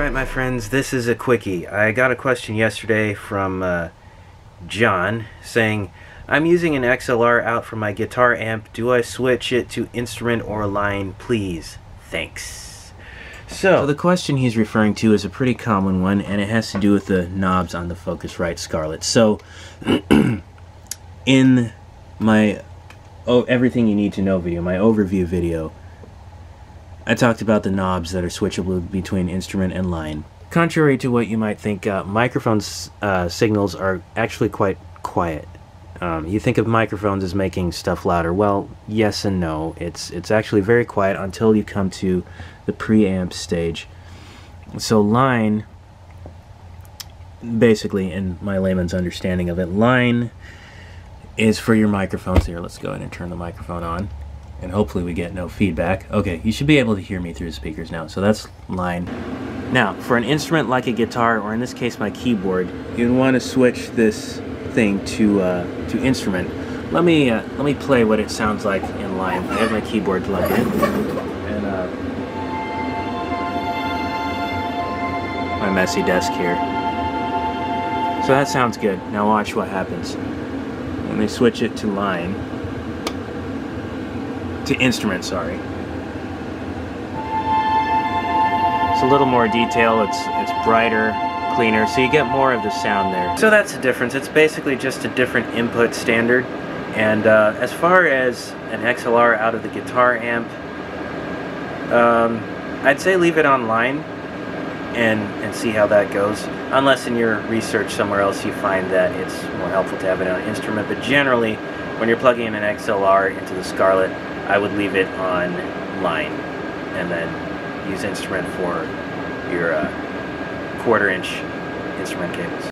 Alright my friends, this is a quickie. I got a question yesterday from John saying, I'm using an XLR out for my guitar amp. Do I switch it to instrument or line, please? Thanks. So the question he's referring to is a pretty common one, and it has to do with the knobs on the Focusrite Scarlett. So in my Everything You Need to Know video, my overview video, I talked about the knobs that are switchable between instrument and line. Contrary to what you might think, microphone signals are actually quite quiet. You think of microphones as making stuff louder. Well, yes and no. It's actually very quiet until you come to the preamp stage. So line, basically, in my layman's understanding of it, line is for your microphones. Here, let's go ahead and turn the microphone on. And hopefully we get no feedback. Okay, you should be able to hear me through the speakers now. So that's line. Now, for an instrument like a guitar, or in this case my keyboard, you'd want to switch this thing to instrument. Let me play what it sounds like in line. I have my keyboard plugged in, and my messy desk here. So that sounds good. Now watch what happens when they switch it to line. To instrument, sorry. It's a little more detail, it's brighter, cleaner, so you get more of the sound there. So that's the difference. It's basically just a different input standard. And as far as an XLR out of the guitar amp, I'd say leave it on line and see how that goes. Unless in your research somewhere else you find that it's more helpful to have it on instrument. But generally, when you're plugging in an XLR into the Scarlett, I would leave it on line and then use instrument for your 1/4 inch instrument cables.